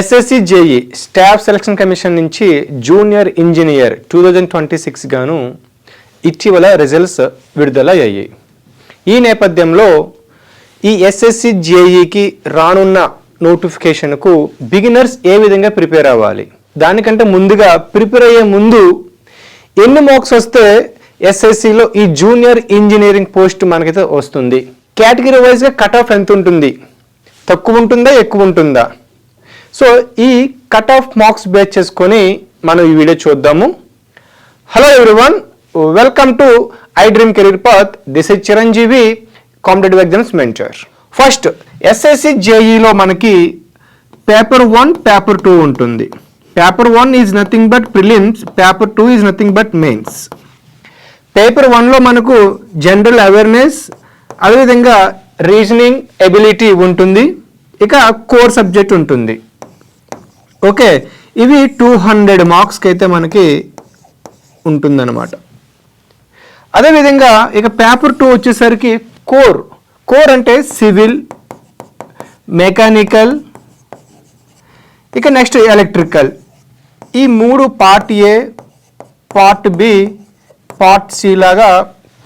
SSC JEE staff selection commission నుంచి junior engineer 2026 గాను ఇటీవల రిజల్ట్స్ విడుదల అయ్యాయి. ఈ నేపథ్యంలో ఈ ఎస్ఎస్సి జేఈకి రానున్న నోటిఫికేషన్కు బిగినర్స్ ఏ విధంగా ప్రిపేర్ అవ్వాలి, దానికంటే ముందుగా ప్రిపేర్ అయ్యే ముందు ఎన్ని మార్క్స్ వస్తే ఎస్ఎస్సిలో ఈ జూనియర్ ఇంజనీరింగ్ పోస్ట్ మనకైతే వస్తుంది, కేటగిరీ వైజ్గా కట్ ఆఫ్ ఎంత ఉంటుంది, తక్కువ ఉంటుందా ఎక్కువ ఉంటుందా, సో ఈ కట్ ఆఫ్ మార్క్స్ బేస్ చేసుకొని మనం ఈ వీడియో చూద్దాము. Hello everyone, welcome to I dream career path. This is Chiranjeevi, competitive exams mentor. First SSC జేఈలో మనకి పేపర్ 1 పేపర్ 2 ఉంటుంది. Paper 1 is nothing but prelims, paper 2 is nothing but mains. Paper 1లో మనకు general awareness, అదేవిధంగా reasoning ability ఉంటుంది, ఇక core subject ఉంటుంది. Okay, ఇవి 200 మార్క్స్కి అయితే మనకి ఉంటుందన్నమాట. అదేవిధంగా ఇక పేపర్ 2 వచ్చేసరికి కోర్ అంటే సివిల్, మెకానికల్, ఇక నెక్స్ట్ ఎలక్ట్రికల్. ఈ మూడు part A, part B, part C లాగా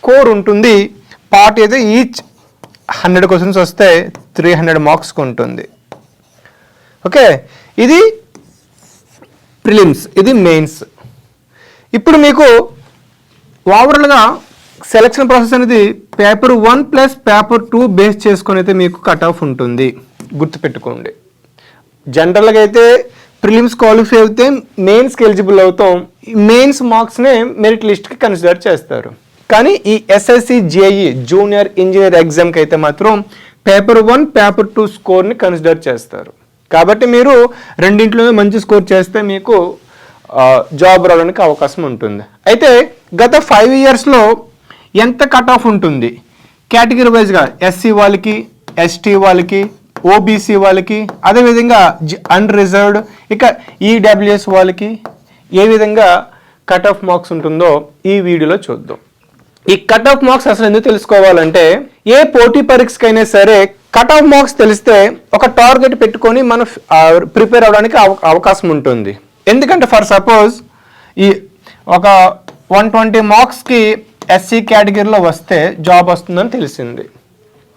కోర్ ఉంటుంది. పార్ట్ అయితే ఈచ్ 100 క్వశ్చన్స్ వస్తే 300 మార్క్స్కి ఉంటుంది. ఓకే, ఇది ప్రిలిమ్స్, ఇది మెయిన్స్. ఇప్పుడు మీకు ఓవరాల్గా సెలక్షన్ ప్రాసెస్ అనేది పేపర్ 1 ప్లస్ పేపర్ 2 బేస్ చేసుకొని అయితే మీకు కట్ ఆఫ్ ఉంటుంది, గుర్తుపెట్టుకోండి. జనరల్గా అయితే ప్రిలిమ్స్ క్వాలిఫై అయితే మెయిన్స్కి ఎలిజిబుల్ అవుతాం. మెయిన్స్ మార్క్స్నే మెరిట్ లిస్ట్కి కన్సిడర్ చేస్తారు. కానీ ఈ ఎస్ఎస్సి జేఈ జూనియర్ ఇంజనీర్ ఎగ్జామ్కి అయితే మాత్రం పేపర్ 1 పేపర్ 2 స్కోర్ని కన్సిడర్ చేస్తారు. కాబట్టి మీరు రెండింటిలోనే మంచి స్కోర్ చేస్తే మీకు జాబ్ రావడానికి అవకాశం ఉంటుంది. అయితే గత 5 ఇయర్స్లో ఎంత కట్ ఆఫ్ ఉంటుంది కేటగిరీ వైజ్గా, ఎస్సీ వాళ్ళకి, ఎస్టీ వాళ్ళకి, ఓబీసీ వాళ్ళకి, అదేవిధంగా అన్రిజర్వ్డ్, ఇక ఈడబ్ల్యూఎస్ వాళ్ళకి ఏ విధంగా కట్ ఆఫ్ మార్క్స్ ఉంటుందో ఈ వీడియోలో చూద్దాం. ఈ కట్ ఆఫ్ మార్క్స్ అసలు ఎందుకు తెలుసుకోవాలంటే, ఏ పోటీ పరీక్షకైనా సరే కట్ ఆఫ్ మార్క్స్ తెలిస్తే ఒక టార్గెట్ పెట్టుకొని మనం ప్రిపేర్ అవ్వడానికి అవకాశం ఉంటుంది. ఎందుకంటే ఫర్ సపోజ్ ఈ ఒక 120 మార్క్స్కి ఎస్సీ కేటగిరీలో వస్తే జాబ్ వస్తుందని తెలిసింది.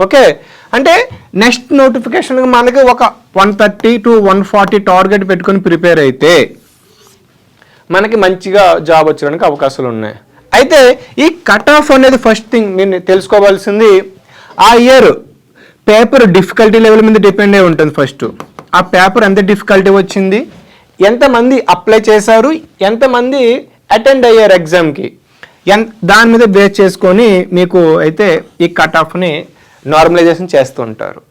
ఓకే, అంటే నెక్స్ట్ నోటిఫికేషన్ మనకి ఒక 130 to 140 టార్గెట్ పెట్టుకొని ప్రిపేర్ అయితే మనకి మంచిగా జాబ్ వచ్చడానికి అవకాశాలు ఉన్నాయి. అయితే ఈ కట్ ఆఫ్ అనేది ఫస్ట్ థింగ్ నేను తెలుసుకోవాల్సింది, ఆ ఇయర్ పేపర్ డిఫికల్టీ లెవెల్ మీద డిపెండ్ అయి ఉంటుంది. ఫస్ట్ ఆ పేపర్ ఎంత డిఫికల్టీ వచ్చింది, ఎంతమంది అప్లై చేశారు, ఎంతమంది అటెండ్ అయ్యారు ఎగ్జామ్కి, దాని మీద బేస్ చేసుకొని మీకు అయితే ఈ కట్ ఆఫ్ని నార్మలైజేషన్ చేస్తూ ఉంటారు.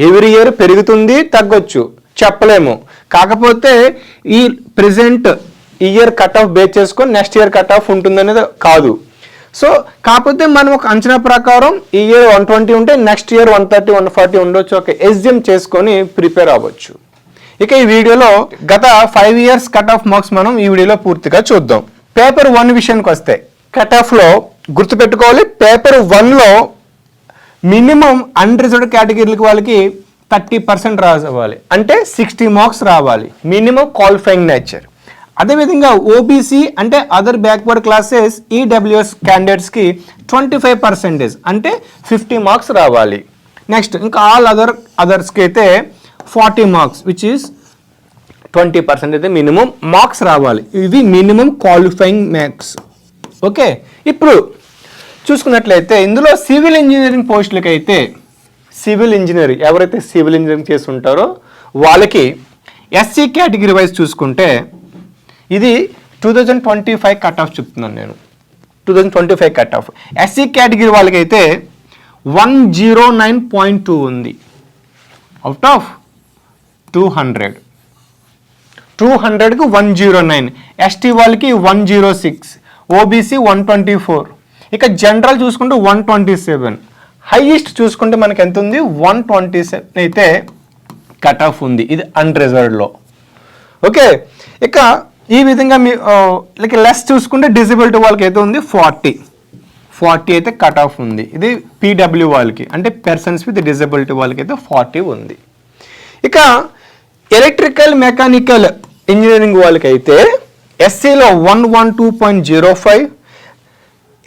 ఎవ్రీ ఇయర్ పెరుగుతుంది, తగ్గొచ్చు, చెప్పలేము. కాకపోతే ఈ present year cut off base చేసుకొని నెక్స్ట్ ఇయర్ కట్ ఆఫ్ ఉంటుందనేది కాదు. సో కాకపోతే మనం ఒక అంచనా ప్రకారం ఈ ఇయర్ 120 ఉంటే నెక్స్ట్ ఇయర్ 130, 140 ఉండొచ్చు. ఓకే, ఎస్జిఎం చేసుకొని ప్రిపేర్ అవ్వచ్చు. ఇక ఈ వీడియోలో గత 5 ఇయర్స్ కట్ ఆఫ్ మార్క్స్ మనం ఈ వీడియోలో పూర్తిగా చూద్దాం. పేపర్ 1 విషయానికి వస్తే కట్ ఆఫ్లో గుర్తుపెట్టుకోవాలి, పేపర్ 1లో మినిమం అన్రిజర్వ్డ్ కేటగిరీలకి వాళ్ళకి 30% రావాలి, అంటే 60 మార్క్స్ రావాలి, మినిమం క్వాలిఫైయింగ్ నేచర్. అదేవిధంగా ఓబీసీ అంటే అదర్ బ్యాక్వర్డ్ క్లాసెస్, ఈడబ్ల్యూఎస్ క్యాండిడేట్స్కి 25%, అంటే 50 మార్క్స్ రావాలి. నెక్స్ట్ ఇంకా ఆల్ అదర్స్కి అయితే 40 మార్క్స్, విచ్ ఈస్ 20% అయితే మినిమం మార్క్స్ రావాలి. ఇవి మినిమం క్వాలిఫైయింగ్ మార్క్స్. ఓకే, ఇప్పుడు చూసుకున్నట్లయితే ఇందులో సివిల్ ఇంజనీరింగ్ పోస్టులకి అయితే సివిల్ ఇంజనీర్ ఎవరైతే సివిల్ ఇంజనీరింగ్ చేసి ఉంటారో వాళ్ళకి ఎస్సీ కేటగిరీ వైజ్ చూసుకుంటే ఇది 2025 కట్ ఆఫ్ చెప్తున్నాను నేను. 2025 కట్ ఆఫ్ ఎస్సీ కేటగిరీ వాళ్ళకైతే 109.2 ఉంది అవుట్ ఆఫ్ 200. 200కి 109. ఎస్టీ వాళ్ళకి 106, ఓబీసీ 124, ఇక జనరల్ చూసుకుంటే 127, హైయెస్ట్ చూసుకుంటే మనకి ఎంత ఉంది 127 అయితే కట్ ఆఫ్ ఉంది, ఇది అన్రిజర్వ్డ్లో. ఓకే, ఇక ఈ విధంగా మీ లైక్ లెస్ చూసుకుంటే డిజబిలిటీ వాళ్ళకి అయితే ఉంది 40 అయితే కట్ ఆఫ్ ఉంది. ఇది పీడబ్ల్యూ వాళ్ళకి, అంటే పర్సన్స్ విత్ డిజబిలిటీ వాళ్ళకి అయితే 40 ఉంది. ఇక ఎలక్ట్రికల్ మెకానికల్ ఇంజనీరింగ్ వాళ్ళకి అయితే ఎస్సీలో 112.05,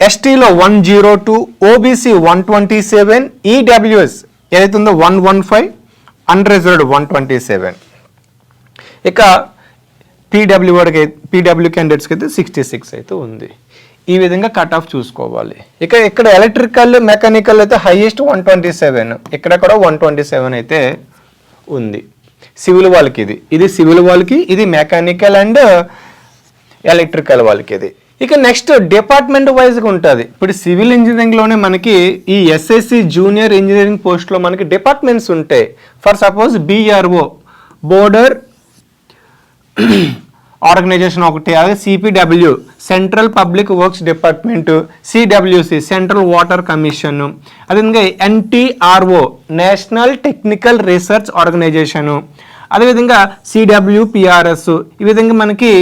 ఎస్టీలో 102, ఓబీసీ 127, ఈడబ్ల్యూఎస్ ఏదైతే ఉందో 115, అన్రిజర్వ్డ్ 127. ఇక పీడబ్ల్యూ క్యాండిడేట్స్కి అయితే 66 అయితే ఉంది. ఈ విధంగా కట్ ఆఫ్ చూసుకోవాలి. ఇక ఇక్కడ ఎలక్ట్రికల్ మెకానికల్ అయితే హైయెస్ట్ 127, ఇక్కడ కూడా 127 అయితే ఉంది. సివిల్ వాళ్ళకి ఇది సివిల్ వాళ్ళకి, ఇది మెకానికల్ అండ్ ఎలక్ట్రికల్ వాళ్ళకి ఇది. ఇక నెక్స్ట్ డిపార్ట్మెంట్ వైజ్గా ఉంటుంది. ఇప్పుడు సివిల్ ఇంజనీరింగ్లోనే మనకి ఈ ఎస్ఎస్సి జూనియర్ ఇంజనీరింగ్ పోస్ట్లో మనకి డిపార్ట్మెంట్స్ ఉంటాయి. For suppose BRO border organisation ఒకటి, అదే CPW central public works department, CWC central water commission, అదేవిధంగా NTRO national technical research organisation, అదేవిధంగా సిడబ్ల్యూపిఆర్ఎస్. ఈ విధంగా మనకి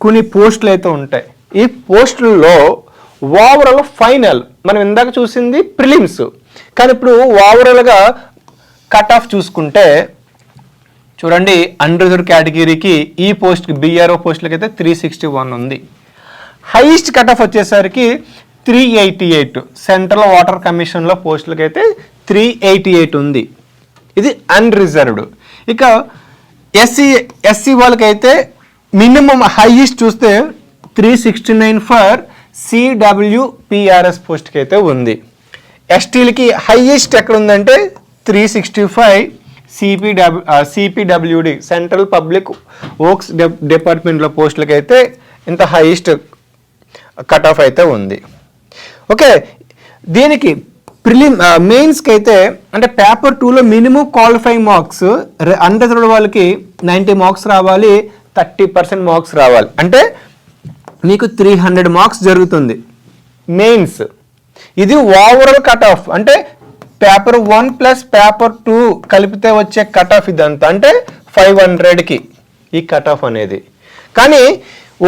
కొన్ని పోస్టులు అయితే ఉంటాయి. ఈ పోస్టుల్లో ఓవరాల్ ఫైనల్ మనం ఇందాక చూసింది ప్రిలిమ్స్, కానీ ఇప్పుడు ఓవరాల్గా కట్ ఆఫ్ చూసుకుంటే చూడండి, అన్రిజర్వ్డ్ కేటగిరీకి ఈ పోస్ట్కి బీఆర్ఓ పోస్టులకి అయితే 361 ఉంది. హైయెస్ట్ కట్ ఆఫ్ వచ్చేసరికి 388, సెంట్రల్ వాటర్ కమిషన్లో పోస్టులకి అయితే 388 ఉంది. ఇది అన్రిజర్వ్డ్. ఇక ఎస్సీ వాళ్ళకైతే మినిమం హైయెస్ట్ చూస్తే 369 ఫర్ సిడబ్ల్యూపిఆర్ఎస్ పోస్ట్కి అయితే ఉంది. ఎస్టీలకి హైయెస్ట్ ఎక్కడ ఉందంటే 365 సిపిడబ్ల్యూడి సెంట్రల్ పబ్లిక్ వర్క్స్ డిపార్ట్మెంట్లో పోస్టులకి అయితే ఇంత హైయెస్ట్ కట్ ఆఫ్ అయితే ఉంది. ఓకే, దీనికి మెయిన్స్కి అయితే అంటే పేపర్ 2లో మినిమం క్వాలిఫైయింగ్ మార్క్స్ అన్రిజర్వ్డ్ వాళ్ళకి 90 మార్క్స్ రావాలి, 30% మార్క్స్ రావాలి. అంటే మీకు 300 మార్క్స్ జరుగుతుంది మెయిన్స్. ఇది ఓవరాల్ కట్ ఆఫ్, అంటే పేపర్ 1 ప్లస్ పేపర్ 2 కలిపితే వచ్చే కట్ ఆఫ్ ఇదంతా, అంటే 500కి ఈ కట్ ఆఫ్ అనేది. కానీ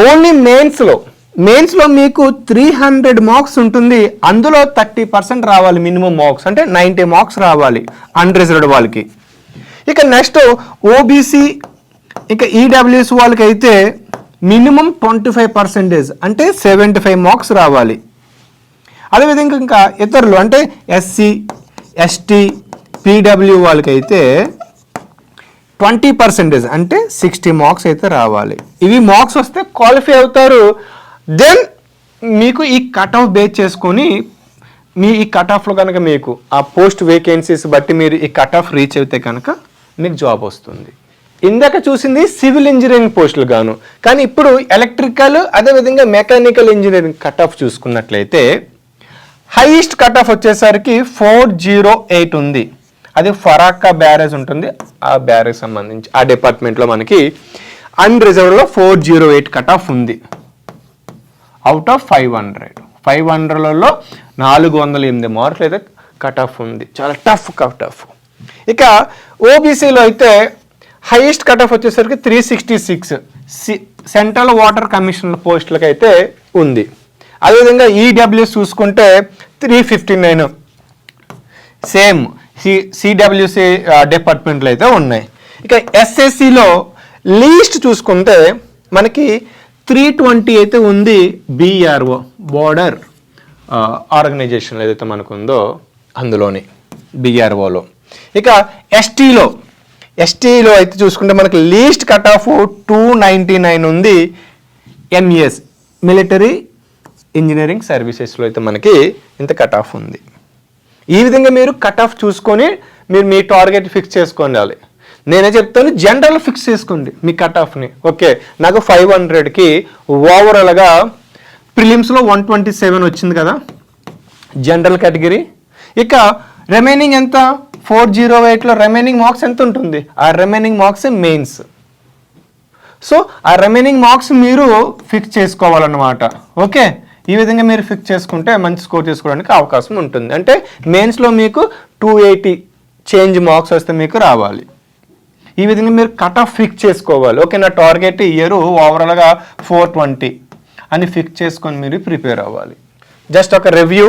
ఓన్లీ మెయిన్స్లో మీకు 300 మార్క్స్ ఉంటుంది, అందులో 30% రావాలి మినిమం మార్క్స్, అంటే 90 మార్క్స్ రావాలి అన్రిజర్వ్డ్ వాళ్ళకి. ఇక నెక్స్ట్ ఓబీసీ ఇంకా ఈడబ్ల్యూఎస్ వాళ్ళకి అయితే మినిమం 25%, అంటే 75 మార్క్స్ రావాలి. అదేవిధంగా ఇంకా ఇతరులు అంటే ఎస్సీ ఎస్టీ పీడబ్ల్యూ వాళ్ళకైతే 20%, అంటే 60 మార్క్స్ అయితే రావాలి. ఇవి మార్క్స్ వస్తే క్వాలిఫై అవుతారు. దెన్ మీకు ఈ కట్ ఆఫ్ బేస్ చేసుకొని మీ ఈ కట్ ఆఫ్లో కనుక మీకు ఆ పోస్ట్ వేకెన్సీస్ బట్టి మీరు ఈ కట్ ఆఫ్ రీచ్ అయితే కనుక మీకు జాబ్ వస్తుంది. ఇందాక చూసింది సివిల్ ఇంజనీరింగ్ పోస్టులు గాను, కానీ ఇప్పుడు ఎలక్ట్రికల్ అదేవిధంగా మెకానికల్ ఇంజనీరింగ్ కట్ ఆఫ్ చూసుకున్నట్లయితే హైయెస్ట్ కట్ ఆఫ్ వచ్చేసరికి 408 ఉంది. అది ఫరాక్కా బ్యారేజ్ ఉంటుంది, ఆ బ్యారేజ్ సంబంధించి ఆ డిపార్ట్మెంట్లో మనకి అన్రిజర్వ్డ్లో 408 కట్ ఆఫ్ ఉంది. అవుట్ ఆఫ్ 500లలో 408 మార్కులు అయితే కట్ ఆఫ్ ఉంది. చాలా టఫ్ కట్ ఆఫ్. ఇక ఓబీసీలో అయితే హైయెస్ట్ కట్ ఆఫ్ వచ్చేసరికి 366 సెంట్రల్ వాటర్ కమిషన్ పోస్టులకు అయితే ఉంది. అదేవిధంగా ఈడబ్ల్యూఎస్ చూసుకుంటే 359 సేమ్ సిడబ్ల్యూసి డిపార్ట్మెంట్లు అయితే ఉన్నాయి. ఇక ఎస్ఎస్సిలో లీస్ట్ చూసుకుంటే మనకి 320 అయితే ఉంది బీఆర్ఓ బోర్డర్ ఆర్గనైజేషన్ ఏదైతే మనకు ఉందో అందులోని బీఆర్ఓలో. ఇక ఎస్టీలో అయితే చూసుకుంటే మనకి లీస్ట్ కట్ ఆఫ్ 299 ఉంది. ఎంఈఎస్ మిలిటరీ ఇంజనీరింగ్ సర్వీసెస్లో అయితే మనకి ఇంత కట్ ఆఫ్ ఉంది. ఈ విధంగా మీరు కట్ ఆఫ్ చూసుకొని మీరు మీ టార్గెట్ ఫిక్స్ చేసుకోవాలి. నేనే చెప్తాను, జనరల్ ఫిక్స్ చేసుకోండి మీ కట్ ఆఫ్ని. ఓకే, నాకు 500కి ఓవరాల్గా ప్రిలిమ్స్లో 127 వచ్చింది కదా జనరల్ కేటగిరీ. ఇక రిమైనింగ్ ఎంత 408లో రిమైనింగ్ మార్క్స్ ఎంత ఉంటుంది? ఆ రిమైనింగ్ మార్క్స్ మెయిన్స్. సో ఆ రిమైనింగ్ మార్క్స్ మీరు ఫిక్స్ చేసుకోవాలన్నమాట. ఓకే, ఈ విధంగా మీరు ఫిక్స్ చేసుకుంటే మంచి స్కోర్ చేసుకోవడానికి అవకాశం ఉంటుంది. అంటే మెయిన్స్లో మీకు 280 చేంజ్ మార్క్స్ వస్తే మీకు రావాలి. ఈ విధంగా మీరు కట్ ఆఫ్ ఫిక్స్ చేసుకోవాలి. ఓకే, నా టార్గెట్ ఇయర్ ఓవరాల్గా 420 అని ఫిక్స్ చేసుకొని మీరు ప్రిపేర్ అవ్వాలి. జస్ట్ ఒక రివ్యూ,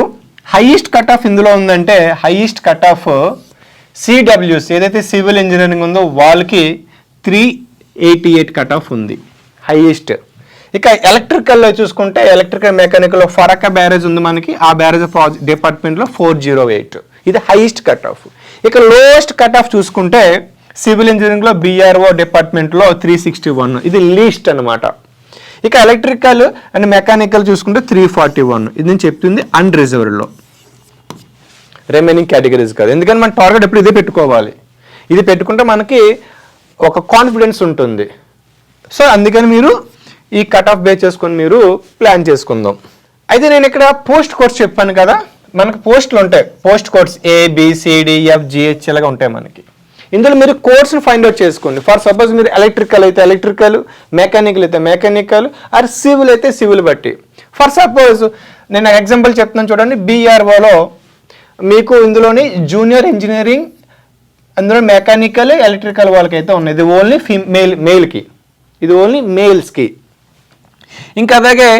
హైయెస్ట్ కట్ ఆఫ్ ఇందులో ఉందంటే హైయెస్ట్ కట్ ఆఫ్ సిడబ్ల్యూసి ఏదైతే సివిల్ ఇంజనీరింగ్ ఉందో వాళ్ళకి 388 కట్ ఆఫ్ ఉంది హైయెస్ట్. ఇక ఎలక్ట్రికల్లో చూసుకుంటే ఎలక్ట్రికల్ మెకానికల్లో ఫరక బ్యారేజ్ ఉంది మనకి, ఆ బ్యారేజ్ డిపార్ట్మెంట్లో 408 ఇది హైయెస్ట్ కట్ ఆఫ్. ఇక లోయెస్ట్ కట్ ఆఫ్ చూసుకుంటే సివిల్ ఇంజనీరింగ్లో BRO డిపార్ట్మెంట్లో 361 ఇది లీస్ట్ అనమాట. ఇక ఎలక్ట్రికల్ అండ్ మెకానికల్ చూసుకుంటే 341 ఇది నేను చెప్తుంది అన్రిజర్వ్డ్లో, రిమైనింగ్ కేటగిరీస్ కాదు. ఎందుకంటే మన టార్గెట్ ఎప్పుడు ఇదే పెట్టుకోవాలి, ఇది పెట్టుకుంటే మనకి ఒక కాన్ఫిడెన్స్ ఉంటుంది. సో అందుకని మీరు ఈ కట్ ఆఫ్ బేస్ చేసుకొని మీరు ప్లాన్ చేసుకుందాం. అయితే నేను ఇక్కడ పోస్ట్ కోర్స్ చెప్పాను కదా, మనకు పోస్టులు ఉంటాయి, పోస్ట్ కోర్స్ ABCDFGH ఇలాగా ఉంటాయి మనకి. ఇందులో మీరు కోర్స్ని ఫైండ్ అవుట్ చేసుకోండి. ఫర్ సపోజ్ మీరు ఎలక్ట్రికల్ అయితే ఎలక్ట్రికల్, మెకానికల్ అయితే మెకానికల్, ఆర్ సివిల్ అయితే సివిల్ బట్టి. ఫర్ సపోజ్ నేను ఎగ్జాంపుల్ చెప్తున్నాను చూడండి, BROలో మీకు ఇందులోని జూనియర్ ఇంజనీరింగ్, అందులో మెకానికల్ ఎలక్ట్రికల్ వాళ్ళకైతే ఉన్నాయి. ఇది ఓన్లీ మెయిల్కి, ఇది ఓన్లీ మెయిల్స్కి. ఇంకా అలాగే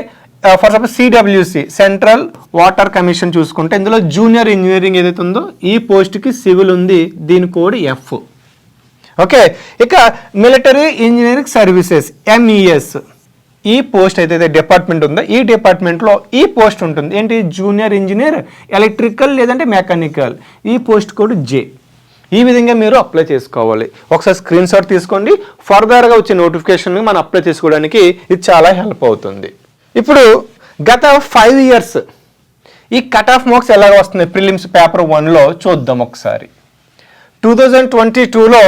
for suppose CWC central water commission చూసుకుంటే ఇందులో జూనియర్ ఇంజనీరింగ్ ఏదైతే ఉందో ఈ పోస్ట్కి సివిల్ ఉంది, దీని కోడ్ F. ఓకే, ఇక మిలిటరీ ఇంజనీరింగ్ సర్వీసెస్ MES ఈ పోస్ట్ అయితే డిపార్ట్మెంట్ ఉందో ఈ డిపార్ట్మెంట్లో ఈ పోస్ట్ ఉంటుంది ఏంటి, జూనియర్ ఇంజనీర్ ఎలక్ట్రికల్ లేదంటే మెకానికల్, ఈ పోస్ట్ కోడ్ J. ఈ విధంగా మీరు అప్లై చేసుకోవాలి. ఒకసారి స్క్రీన్ షాట్ తీసుకోండి, ఫర్దర్గా వచ్చే నోటిఫికేషన్ మనం అప్లై చేసుకోవడానికి ఇది చాలా హెల్ప్ అవుతుంది. ఇప్పుడు గత 5 years ఈ కట్ ఆఫ్ మార్క్స్ ఎలాగ వస్తున్నాయి ప్రిలిమ్స్ పేపర్ 1లో చూద్దాం ఒకసారి. 2022లో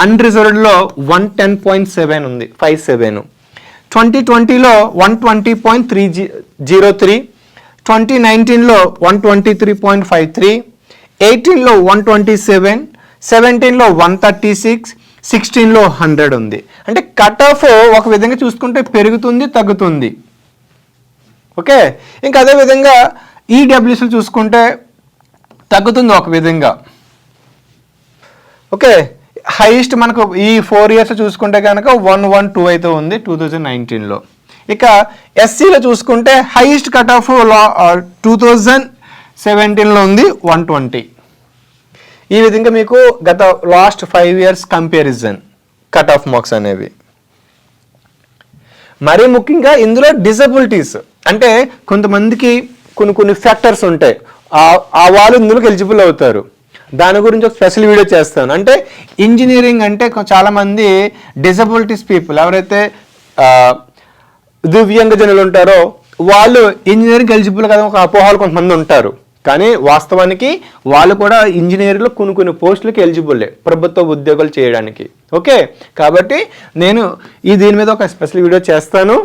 అన్రిజర్వ్డ్లో 110.7 ఉంది 57, 2020లో 120.303, 2019లో 123.53, 18లో 127, 17లో 136, 16లో 100 ఉంది. అంటే కట్ ఆఫ్ ఒక విధంగా చూసుకుంటే పెరుగుతుంది తగ్గుతుంది. ఓకే, ఇంకా అదేవిధంగా ఈడబ్ల్యూసీలు చూసుకుంటే తగ్గుతుంది ఒక విధంగా. ఓకే, హైయెస్ట్ మనకు ఈ 4 years చూసుకుంటే కనుక 112 అయితే ఉంది 2019లో. ఇక ఎస్సీలో చూసుకుంటే హైయెస్ట్ కట్ ఆఫ్ 2017లో ఉంది 120. ఈ విధంగా మీకు గత last 5 years comparison cut off marks అనేవి. మరీ ముఖ్యంగా ఇందులో డిజబిలిటీస్ అంటే కొంతమందికి కొన్ని ఫ్యాక్టర్స్ ఉంటాయి, ఆ వాళ్ళు ఇందులోకి ఎలిజిబుల్ అవుతారు. దాని గురించి ఒక స్పెషల్ వీడియో చేస్తాను. అంటే ఇంజనీరింగ్ అంటే చాలామంది డిజబిలిటీస్ పీపుల్ ఎవరైతే దివ్యాంగ జనులు ఉంటారో వాళ్ళు ఇంజనీరింగ్ ఎలిజిబుల్ కదా ఒక అపోహలు కొంతమంది ఉంటారు. కానీ వాస్తవానికి వాళ్ళు కూడా ఇంజనీరింగ్లో కొన్ని పోస్టులకి ఎలిజిబుల్లే ప్రభుత్వ ఉద్యోగాలు చేయడానికి. ఓకే, కాబట్టి నేను దీని మీద ఒక స్పెషల్ వీడియో చేస్తాను.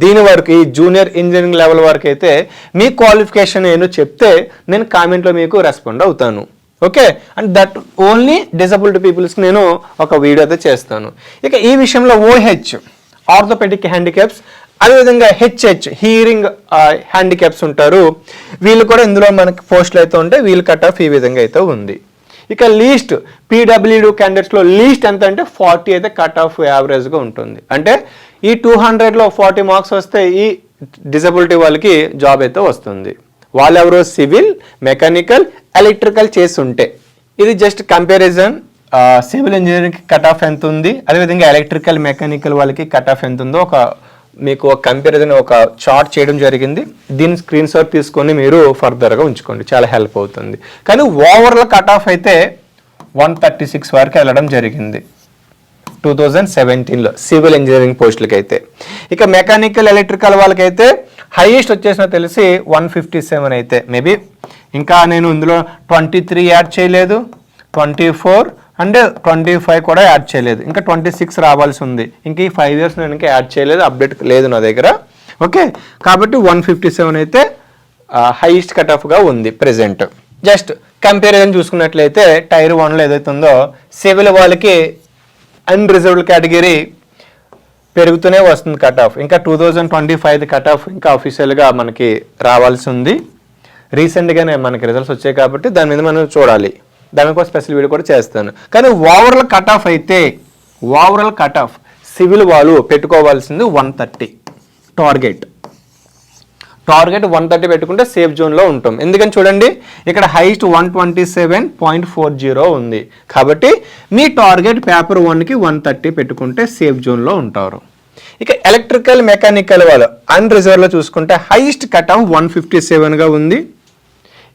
దీని వరకు ఈ జూనియర్ ఇంజనీరింగ్ లెవెల్ వరకు అయితే మీ క్వాలిఫికేషన్ ఏమో చెప్తే నేను కామెంట్లో మీకు రెస్పాండ్ అవుతాను. Okay, and that only disability పీపుల్స్కి నేను ఒక వీడియో అయితే చేస్తాను. ఇక ఈ విషయంలో OH ఆర్థోపెడిక్ హ్యాండిక్యాప్స్, అదేవిధంగా HH హీరింగ్ హ్యాండిక్యాప్స్ ఉంటారు, వీళ్ళు కూడా ఇందులో మనకి పోస్టులు అయితే ఉంటాయి. వీళ్ళు కట్ ఆఫ్ ఈ విధంగా అయితే ఉంది. ఇక లీస్ట్ PWD క్యాండిడేట్స్లో లీస్ట్ ఎంత అంటే 40 అయితే కట్ ఆఫ్ యావరేజ్గా ఉంటుంది. అంటే ఈ 200లో 40 మార్క్స్ వస్తే ఈ డిజబిలిటీ వాళ్ళకి జాబ్ అయితే వస్తుంది. వాళ్ళు ఎవరో సివిల్, మెకానికల్, ఎలక్ట్రికల్ చేసి ఉంటే. ఇది just comparison. Civil engineering cut off ఎంత ఉంది, అదేవిధంగా ఎలక్ట్రికల్, మెకానికల్ వాళ్ళకి కట్ ఆఫ్ ఎంత ఉందో మీకు ఒక కంపారిజన్ ఒక చార్ట్ చేయడం జరిగింది. దీని స్క్రీన్ షాట్ తీసుకొని మీరు ఫర్దర్గా ఉంచుకోండి, చాలా హెల్ప్ అవుతుంది. కానీ ఓవరాల్ కట్ ఆఫ్ అయితే 136 వరకు వెళ్ళడం జరిగింది 2017లో సివిల్ ఇంజనీరింగ్ పోస్టులకి అయితే. ఇక మెకానికల్, ఎలక్ట్రికల్ వాళ్ళకైతే హైయెస్ట్ వచ్చేసిన తెలిసి 157 అయితే. మేబీ ఇంకా నేను ఇందులో 23 యాడ్ చేయలేదు, 24 అండ్ 25 కూడా యాడ్ చేయలేదు, ఇంకా 26 రావాల్సి ఉంది. ఇంకా ఈ 5 years నేను ఇంకా యాడ్ చేయలేదు, అప్డేట్ లేదు నా దగ్గర. ఓకే, కాబట్టి 157 అయితే హైయెస్ట్ కట్ ఆఫ్గా ఉంది ప్రెజెంట్. జస్ట్ కంపారిజన్ చూసుకున్నట్లయితే టైర్ 1లో ఏదైతే ఉందో సివిల్ వాళ్ళకి అన్రిజర్వ్డ్ కేటగిరీ పెరుగుతూనే వస్తుంది కట్ ఆఫ్. ఇంకా 2025 కట్ ఆఫ్ ఇంకా అఫీషియల్గా మనకి రావాల్సి ఉంది. రీసెంట్గానే మనకి రిజల్ట్స్ వచ్చాయి కాబట్టి దాని మీద మనం చూడాలి, దానికోసం స్పెషల్ వీడియో కూడా చేస్తాను. కానీ ఓవరాల్ కట్ ఆఫ్ అయితే సివిల్ వాళ్ళు పెట్టుకోవాల్సింది 130 టార్గెట్. టార్గెట్ 130 పెట్టుకుంటే సేఫ్ జోన్లో ఉంటాం. ఎందుకని చూడండి ఇక్కడ హైయెస్ట్ 127.40 ఉంది. కాబట్టి మీ టార్గెట్ పేపర్ 1కి 130 పెట్టుకుంటే సేఫ్ జోన్లో ఉంటారు. ఇక ఎలక్ట్రికల్ మెకానికల్ వాళ్ళు అన్రిజర్వ్లో చూసుకుంటే హైయెస్ట్ కట్ ఆఫ్ 157గా ఉంది.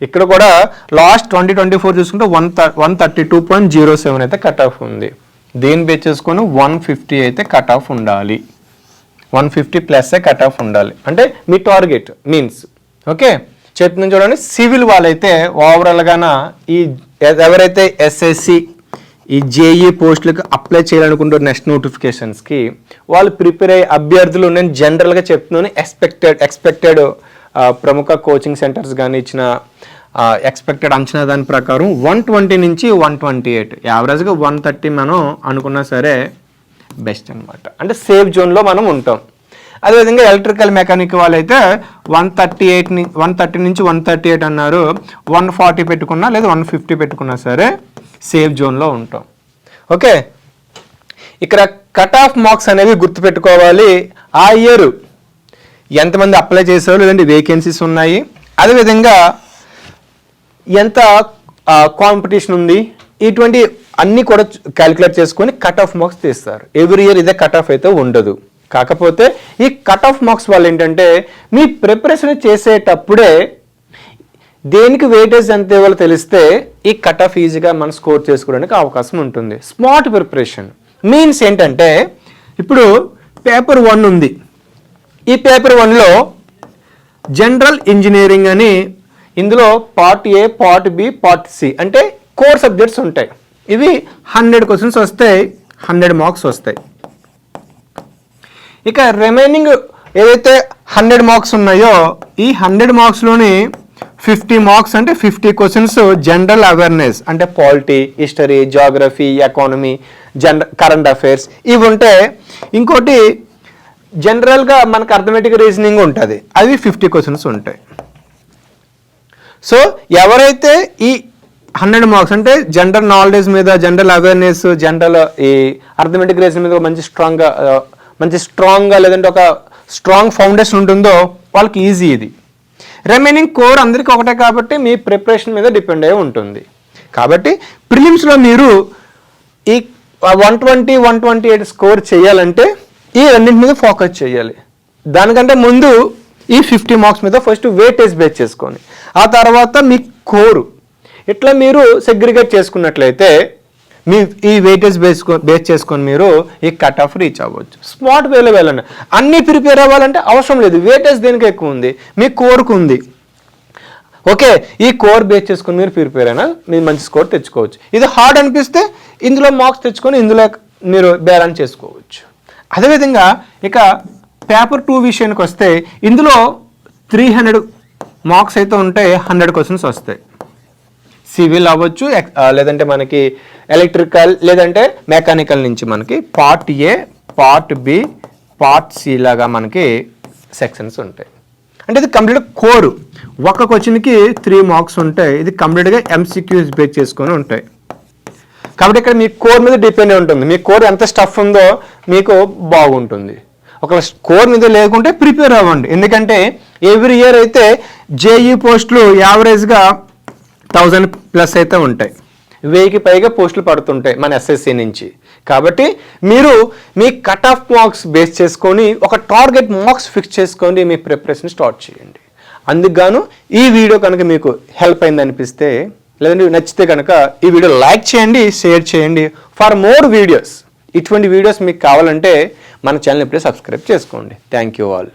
ఇక్కడ కూడా లాస్ట్ 2024 చూసుకుంటే 132.07 అయితే కట్ ఆఫ్ ఉంది. దీన్ని బేస్ చేసుకొని 150 అయితే కట్ ఆఫ్ ఉండాలి. 150 ప్లస్ కట్ ఆఫ్ ఉండాలి అంటే మీ టార్గెట్ మీన్స్ ఓకే. చెప్తున్నాను చూడండి. సివిల్ వాళ్ళైతే ఓవరాల్గాన ఈ ఎవరైతే ఎస్ఎస్సి ఈ జేఈ పోస్టులకు అప్లై చేయాలనుకుంటారు నెక్స్ట్ నోటిఫికేషన్స్కి వాళ్ళు ప్రిపేర్ అయ్యే అభ్యర్థులు నేను జనరల్గా చెప్తున్నాను ఎక్స్పెక్టెడ్ ప్రముఖ కోచింగ్ సెంటర్స్ కానీ ఇచ్చిన ఎక్స్పెక్టెడ్ అంచనా దాని ప్రకారం 120 నుంచి 128 యావరేజ్గా 130 మనం అనుకున్నా సరే బెస్ట్ అనమాట. అంటే సేఫ్ జోన్లో మనం ఉంటాం. అదేవిధంగా ఎలక్ట్రికల్ మెకానిక్ వాళ్ళైతే 130 నుంచి 138 అన్నారు. 140 పెట్టుకున్నా లేదా 150 పెట్టుకున్నా సరే సేఫ్ జోన్లో ఉంటాం. ఓకే. ఇక్కడ కట్ ఆఫ్ మార్క్స్ అనేవి గుర్తుపెట్టుకోవాలి. ఆ ఇయర్ ఎంతమంది అప్లై చేశారు లేదంటే వేకెన్సీస్ ఉన్నాయి, అదేవిధంగా ఎంత కాంపిటీషన్ ఉంది, ఇటువంటి అన్నీ కూడా క్యాలిక్యులేట్ చేసుకొని కట్ ఆఫ్ మార్క్స్ తీస్తారు. ఎవ్రీ ఇయర్ ఇదే కట్ ఆఫ్ అయితే ఉండదు. కాకపోతే ఈ కట్ ఆఫ్ మార్క్స్ వాళ్ళు ఏంటంటే మీ ప్రిపరేషన్ చేసేటప్పుడే దేనికి వెయిటేజ్ ఎంత ఇవ్వాలో తెలిస్తే ఈ కట్ ఆఫ్ ఈజీగా మనం స్కోర్ చేసుకోవడానికి అవకాశం ఉంటుంది. స్మార్ట్ ప్రిపరేషన్ మీన్స్ ఏంటంటే ఇప్పుడు పేపర్ 1 ఉంది. ఈ పేపర్ 1లో జనరల్ ఇంజనీరింగ్ అని ఇందులో part A, part B, part C అంటే కోర్ సబ్జెక్ట్స్ ఉంటాయి. ఇవి 100 క్వశ్చన్స్ వస్తాయి, 100 మార్క్స్ వస్తాయి. ఇక రిమైనింగ్ ఏదైతే 100 మార్క్స్ ఉన్నాయో ఈ 100 మార్క్స్లోని 50 మార్క్స్ అంటే 50 క్వశ్చన్స్ జనరల్ అవేర్నెస్ అంటే polity, history, geography, economy, current affairs ఇవి ఉంటే, ఇంకోటి జనరల్గా మనకు అర్థమెటిక్ రీజనింగ్ ఉంటుంది, అవి 50 క్వశ్చన్స్ ఉంటాయి. సో ఎవరైతే ఈ 100 మార్క్స్ అంటే జనరల్ నాలెడ్జ్ మీద, జనరల్ అవేర్నెస్, జనరల్ ఈ అర్థమెటిక్ రీజనింగ్ మీద మంచి స్ట్రాంగ్గా లేదంటే ఒక స్ట్రాంగ్ ఫౌండేషన్ ఉంటుందో వాళ్ళకి ఈజీ. ఇది రిమైనింగ్ కోర్ అందరికీ ఒకటే కాబట్టి మీ ప్రిపరేషన్ మీద డిపెండ్ అయి ఉంటుంది. కాబట్టి ప్రిలిమ్స్లో మీరు ఈ 120, 128 స్కోర్ చేయాలంటే ఈ రెండింటి మీద ఫోకస్ చేయాలి. దానికంటే ముందు ఈ 50 మార్క్స్ మీద ఫస్ట్ వెయిటేజ్ బేస్ చేసుకొని ఆ తర్వాత మీ కోరు ఇట్లా మీరు సెగ్రిగేట్ చేసుకున్నట్లయితే మీ ఈ వెయిటేజ్ బేస్ చేసుకొని మీరు ఈ కట్ ఆఫ్ రీచ్ అవ్వచ్చు. స్మార్ట్ వేలో వెళ్ళండి. అన్నీ ప్రిపేర్ అవ్వాలంటే అవసరం లేదు. వెయిటేజ్ దేనికి ఎక్కువ ఉంది, మీ కోర్కు ఉంది. ఓకే, ఈ కోర్ బేస్ చేసుకొని మీరు ప్రిపేర్ అయినా మీరు మంచి స్కోర్ తెచ్చుకోవచ్చు. ఇది హార్డ్ అనిపిస్తే ఇందులో మార్క్స్ తెచ్చుకొని ఇందులో మీరు బేరాన్ చేసుకోవచ్చు. అదేవిధంగా ఇక పేపర్ 2 విషయానికి వస్తే ఇందులో 300 మార్క్స్ అయితే ఉంటాయి, 100 క్వశ్చన్స్ వస్తాయి. సివిల్ అవ్వచ్చు, లేదంటే మనకి ఎలక్ట్రికల్ లేదంటే మెకానికల్ నుంచి మనకి part A, part B, part C లాగా మనకి సెక్షన్స్ ఉంటాయి. అంటే ఇది కంప్లీట్ కోర్. ఒక క్వశ్చన్కి 3 మార్క్స్ ఉంటాయి. ఇది కంప్లీట్గా ఎంసీక్యూస్ బేస్ చేసుకొని ఉంటాయి. కాబట్టి ఇక్కడ మీ కోర్ మీద డిపెండ్ అయి ఉంటుంది. మీ కోర్ ఎంత స్టఫ్ ఉందో మీకు బాగుంటుంది. ఒకవేళ కోర్ మీద లేకుంటే ప్రిపేర్ అవ్వండి. ఎందుకంటే ఎవ్రీ ఇయర్ అయితే జేఈ పోస్టులు యావరేజ్గా 1000 ప్లస్ అయితే ఉంటాయి. 1000కి పైగా పోస్టులు పడుతుంటాయి మన ఎస్ఎస్సి నుంచి. కాబట్టి మీరు మీ కట్ ఆఫ్ మార్క్స్ బేస్ చేసుకొని ఒక టార్గెట్ మార్క్స్ ఫిక్స్ చేసుకొని మీ ప్రిపరేషన్ స్టార్ట్ చేయండి. అందుకు గాను ఈ వీడియో కనుక మీకు హెల్ప్ అయింది అనిపిస్తే లేదంటే నచ్చితే కనుక ఈ వీడియో లైక్ చేయండి, షేర్ చేయండి. ఫర్ మోర్ వీడియోస్ ఇటువంటి వీడియోస్ మీకు కావాలంటే మన ఛానల్ ఇప్పుడే సబ్స్క్రైబ్ చేసుకోండి. Thank you all.